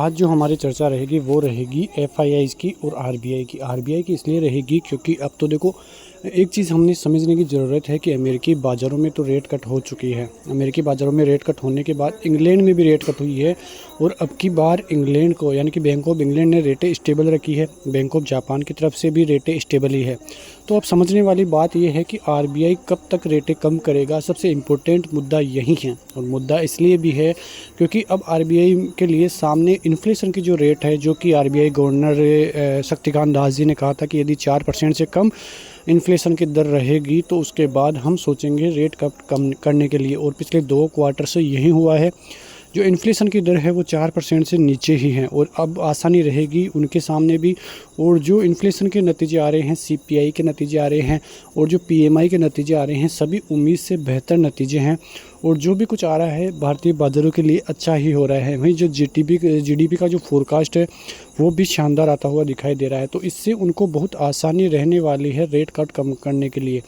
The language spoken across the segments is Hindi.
आज जो हमारी चर्चा रहेगी वो रहेगी एफआईआईज़ की और आरबीआई की। आरबीआई की इसलिए रहेगी क्योंकि अब तो देखो एक चीज़ हमने समझने की ज़रूरत है कि अमेरिकी बाज़ारों में तो रेट कट हो चुकी है। अमेरिकी बाज़ारों में रेट कट होने के बाद इंग्लैंड में भी रेट कट हुई है और अब की बार इंग्लैंड को यानी कि बैंक ऑफ इंग्लैंड ने रेटें स्टेबल रखी है। बैंक ऑफ जापान की तरफ से भी रेटें स्टेबल ही है। तो अब समझने वाली बात यह है कि आरबीआई कब तक रेटें कम करेगा, सबसे इम्पोर्टेंट मुद्दा यही है। और मुद्दा इसलिए भी है क्योंकि अब आरबीआई के लिए सामने इन्फ्लेशन की जो रेट है, जो कि आरबीआई गवर्नर शक्तिकांत दास जी ने कहा था कि यदि 4% से कम इन्फ्लेशन की दर रहेगी तो उसके बाद हम सोचेंगे रेट कम करने के लिए। और पिछले 2 क्वार्टर से यही हुआ है। जो इन्फ्लेशन की दर है वो 4% से नीचे ही है और अब आसानी रहेगी उनके सामने भी। और जो इन्फ्लेशन के नतीजे आ रहे हैं, सीपीआई के नतीजे आ रहे हैं और जो पीएमआई के नतीजे आ रहे हैं, सभी उम्मीद से बेहतर नतीजे हैं। और जो भी कुछ आ रहा है भारतीय बाज़ारों के लिए अच्छा ही हो रहा है। वहीं जो जीडीपी का जो फोरकास्ट है वो भी शानदार आता हुआ दिखाई दे रहा है। तो इससे उनको बहुत आसानी रहने वाली है रेट कट कम करने के लिए।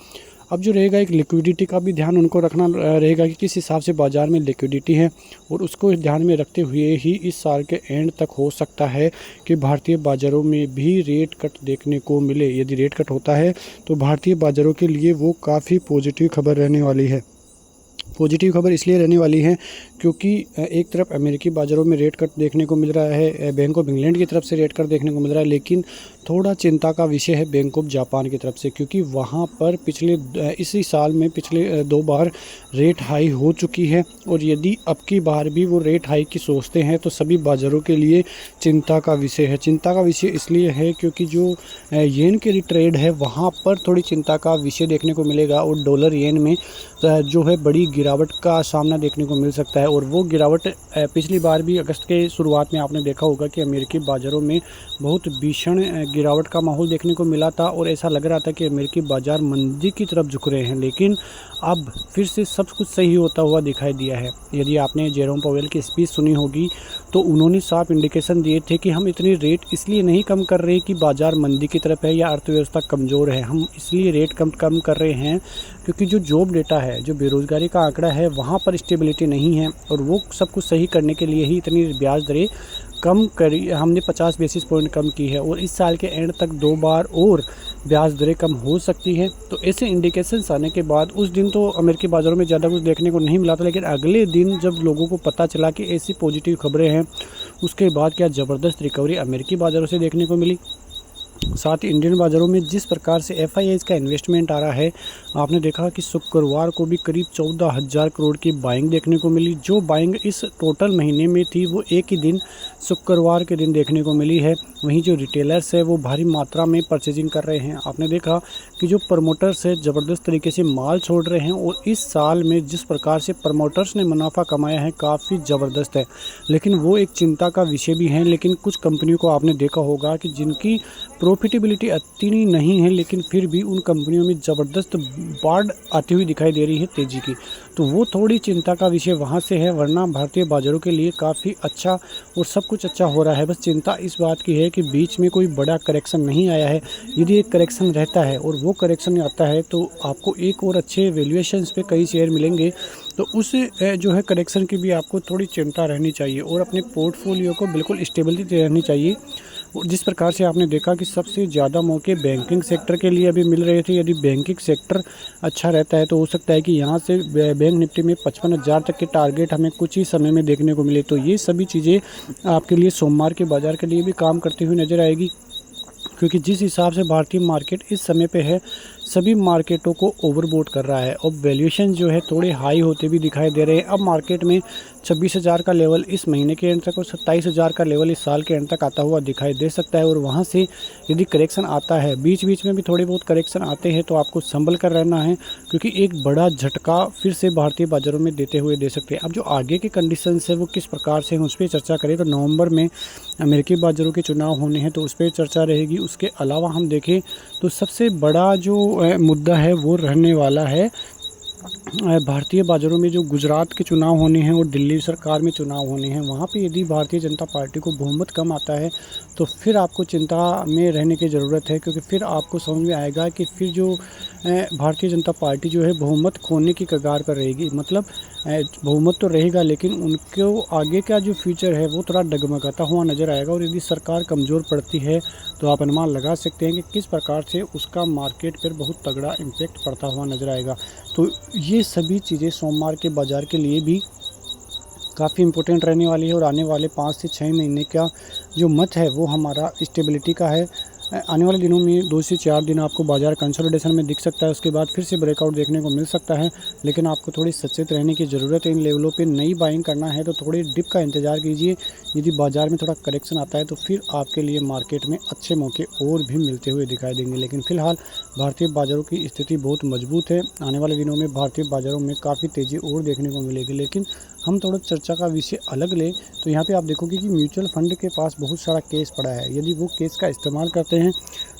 अब जो रहेगा एक लिक्विडिटी का भी ध्यान उनको रखना रहेगा कि किस हिसाब से बाज़ार में लिक्विडिटी है और उसको ध्यान में रखते हुए ही इस साल के एंड तक हो सकता है कि भारतीय बाज़ारों में भी रेट कट देखने को मिले। यदि रेट कट होता है तो भारतीय बाज़ारों के लिए वो काफ़ी पॉजिटिव खबर रहने वाली है। पॉजिटिव खबर इसलिए रहने वाली है क्योंकि एक तरफ अमेरिकी बाज़ारों में रेट कट देखने को मिल रहा है, बैंक ऑफ इंग्लैंड की तरफ से रेट कट देखने को मिल रहा है, लेकिन थोड़ा चिंता का विषय है बैंक ऑफ जापान की तरफ से, क्योंकि वहाँ पर इसी साल में पिछले 2 बार रेट हाई हो चुकी है। और यदि अब की बार भी वो रेट हाई की सोचते हैं तो सभी बाज़ारों के लिए चिंता का विषय है। चिंता का विषय इसलिए है क्योंकि जो येन की ट्रेड है वहाँ पर थोड़ी चिंता का विषय देखने को मिलेगा और डॉलर येन में जो है बड़ी गिरावट का सामना देखने को मिल सकता है। और वो गिरावट पिछली बार भी अगस्त के शुरुआत में आपने देखा होगा कि अमेरिकी बाज़ारों में बहुत भीषण गिरावट का माहौल देखने को मिला था और ऐसा लग रहा था कि अमेरिकी बाज़ार मंदी की तरफ झुक रहे हैं। लेकिन अब फिर से सब कुछ सही होता हुआ दिखाई दिया है। यदि आपने जेरोम पावेल की स्पीच सुनी होगी तो उन्होंने साफ इंडिकेशन दिए थे कि हम इतने रेट इसलिए नहीं कम कर रहे कि बाज़ार मंदी की तरफ है या अर्थव्यवस्था कमज़ोर है। हम इसलिए रेट कम कर रहे हैं क्योंकि जो जॉब डेटा है, जो बेरोज़गारी का आंकड़ा है, वहाँ पर स्टेबिलिटी नहीं है और वो सब कुछ सही करने के लिए ही इतनी ब्याज दरें कम करी। हमने 50 बेसिस पॉइंट कम की है और इस साल के एंड तक 2 बार और ब्याज दरें कम हो सकती है। तो ऐसे इंडिकेशंस आने के बाद उस दिन तो अमेरिकी बाज़ारों में ज़्यादा कुछ देखने को नहीं मिला था, लेकिन अगले दिन जब लोगों को पता चला कि ऐसी पॉजिटिव खबरें हैं, उसके बाद क्या ज़बरदस्त रिकवरी अमेरिकी बाज़ारों से देखने को मिली। साथ ही इंडियन बाज़ारों में जिस प्रकार से एफआईआईज़ का इन्वेस्टमेंट आ रहा है, आपने देखा कि शुक्रवार को भी करीब 14,000 करोड़ की बाइंग देखने को मिली। जो बाइंग इस टोटल महीने में थी वो एक ही दिन शुक्रवार के दिन देखने को मिली है। वहीं जो रिटेलर्स है वो भारी मात्रा में परचेजिंग कर रहे हैं। आपने देखा कि जो प्रमोटर्स है ज़बरदस्त तरीके से माल छोड़ रहे हैं और इस साल में जिस प्रकार से प्रमोटर्स ने मुनाफा कमाया है काफ़ी ज़बरदस्त है। लेकिन वो एक चिंता का विषय भी है। लेकिन कुछ कंपनियों को आपने देखा होगा कि जिनकी प्रॉफिटेबिलिटी इतनी नहीं है, लेकिन फिर भी उन कंपनियों में ज़बरदस्त बाढ़ आती हुई दिखाई दे रही है तेज़ी की। तो वो थोड़ी चिंता का विषय वहाँ से है, वरना भारतीय बाज़ारों के लिए काफ़ी अच्छा और सब कुछ अच्छा हो रहा है। बस चिंता इस बात की है कि बीच में कोई बड़ा करेक्शन नहीं आया है। यदि एक करेक्शन रहता है और वो करेक्शन आता है तो आपको एक और अच्छे वैल्यूएशंस पे कई शेयर मिलेंगे। तो उस जो है करेक्शन की भी आपको थोड़ी चिंता रहनी चाहिए और अपने पोर्टफोलियो को बिल्कुल स्टेबिलिटी रहनी चाहिए। जिस प्रकार से आपने देखा कि सबसे ज़्यादा मौके बैंकिंग सेक्टर के लिए अभी मिल रहे थे। यदि बैंकिंग सेक्टर अच्छा रहता है तो हो सकता है कि यहाँ से बैंक निफ्टी में 55,000 तक के टारगेट हमें कुछ ही समय में देखने को मिले। तो ये सभी चीज़ें आपके लिए सोमवार के बाज़ार के लिए भी काम करती हुई नज़र आएगी, क्योंकि जिस हिसाब से भारतीय मार्केट इस समय पे है सभी मार्केटों को ओवरबोट कर रहा है और वैल्यूएशन जो है थोड़े हाई होते भी दिखाई दे रहे हैं। अब मार्केट में 26,000 का लेवल इस महीने के एंड तक और 27,000 का लेवल इस साल के एंड तक आता हुआ दिखाई दे सकता है। और वहाँ से यदि करेक्शन आता है, बीच बीच में भी थोड़े बहुत करेक्शन आते हैं, तो आपको संभल कर रहना है, क्योंकि एक बड़ा झटका फिर से भारतीय बाज़ारों में देते हुए दे सकते हैं। अब जो आगे के कंडीशंस है वो किस प्रकार से हैं उस पर चर्चा करें तो नवंबर में अमेरिकी बाज़ारों के चुनाव होने हैं, तो उस पर चर्चा रहेगी। उसके अलावा हम देखें तो सबसे बड़ा जो मुद्दा है वो रहने वाला है भारतीय बाज़ारों में जो गुजरात के चुनाव होने हैं और दिल्ली सरकार में चुनाव होने हैं, वहाँ पे यदि भारतीय जनता पार्टी को बहुमत कम आता है तो फिर आपको चिंता में रहने की ज़रूरत है, क्योंकि फिर आपको समझ में आएगा कि फिर जो भारतीय जनता पार्टी जो है बहुमत खोने की कगार पर रहेगी। मतलब बहुमत तो रहेगा लेकिन उनको आगे का जो फ्यूचर है वो थोड़ा डगमगाता हुआ नज़र आएगा। और यदि सरकार कमज़ोर पड़ती है तो आप अनुमान लगा सकते हैं कि किस प्रकार से उसका मार्केट पर बहुत तगड़ा इम्पैक्ट पड़ता हुआ नज़र आएगा। तो ये सभी चीज़ें सोमवार के बाज़ार के लिए भी काफ़ी इम्पोर्टेंट रहने वाली है। और आने वाले 5 से 6 महीने का जो मत है वो हमारा स्टेबिलिटी का है। आने वाले दिनों में 2 से 4 दिन आपको बाज़ार कंसोलिडेशन में दिख सकता है, उसके बाद फिर से ब्रेकआउट देखने को मिल सकता है। लेकिन आपको थोड़ी सचेत रहने की ज़रूरत है। इन लेवलों पे नई बाइंग करना है तो थोड़ी डिप का इंतज़ार कीजिए। यदि बाज़ार में थोड़ा करेक्शन आता है तो फिर आपके लिए मार्केट में अच्छे मौके और भी मिलते हुए दिखाई देंगे। लेकिन फ़िलहाल भारतीय बाज़ारों की स्थिति बहुत मजबूत है। आने वाले दिनों में भारतीय बाज़ारों में काफ़ी तेज़ी और देखने को मिलेगी। लेकिन हम थोड़ा चर्चा का विषय अलग लें तो यहाँ पे आप देखोगे कि म्यूचुअल फंड के पास बहुत सारा केस पड़ा है। यदि वो केस का इस्तेमाल करते हैं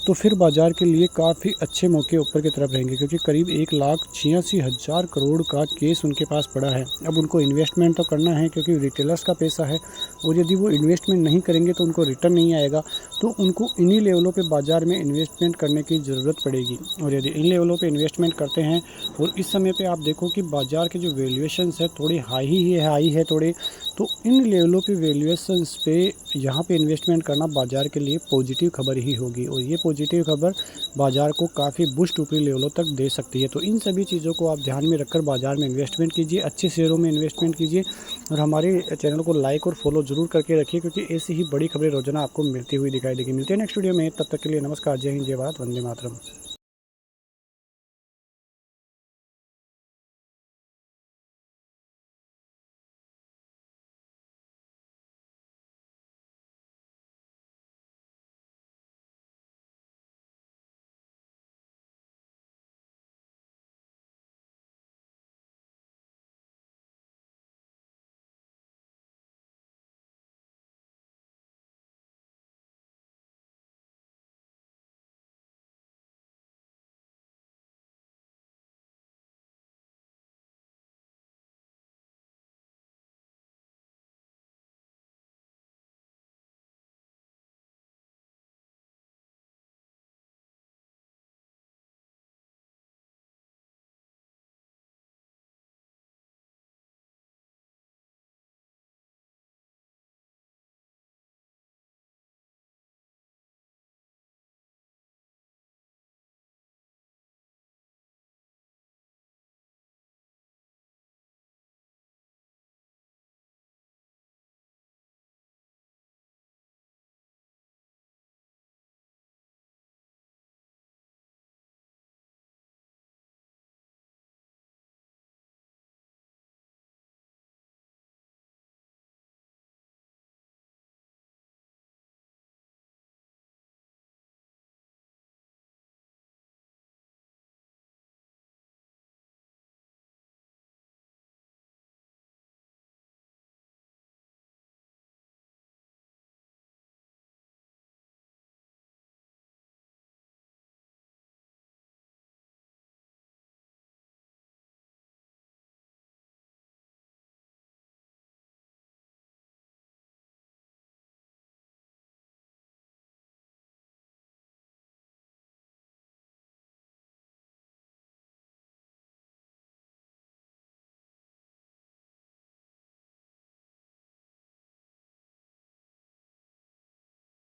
तो फिर बाज़ार के लिए काफ़ी अच्छे मौके ऊपर की तरफ रहेंगे, क्योंकि करीब 1,86,000 करोड़ का केस उनके पास पड़ा है। अब उनको इन्वेस्टमेंट तो करना है क्योंकि रिटेलर्स का पैसा है, और यदि वो इन्वेस्टमेंट नहीं करेंगे तो उनको रिटर्न नहीं आएगा। तो उनको इन्हीं लेवलों पे बाज़ार में इन्वेस्टमेंट करने की ज़रूरत पड़ेगी। और यदि इन लेवलों पे इन्वेस्टमेंट करते हैं और इस समय पे आप देखो कि बाज़ार के जो वैल्यूएशंस है थोड़ी हाई है थोड़े, तो इन लेवलों पे वैल्यूएशंस पे यहाँ पे इन्वेस्टमेंट करना बाज़ार के लिए पॉजिटिव खबर ही होगी। और ये पॉजिटिव खबर बाज़ार को काफ़ी बूस्ट ऊपरी लेवलों तक दे सकती है। तो इन सभी चीज़ों को आप ध्यान में रखकर बाज़ार में इन्वेस्टमेंट कीजिए, अच्छे शेयरों में इन्वेस्टमेंट कीजिए। और हमारे चैनल को लाइक और फॉलो ज़रूर करके रखिए, क्योंकि ऐसी ही बड़ी खबरें रोजाना आपको मिलती हुई दिखाई देगी। मिलते हैं नेक्स्ट वीडियो में, तब तक के लिए नमस्कार, जय हिंद, जय भारत, वंदे मातरम।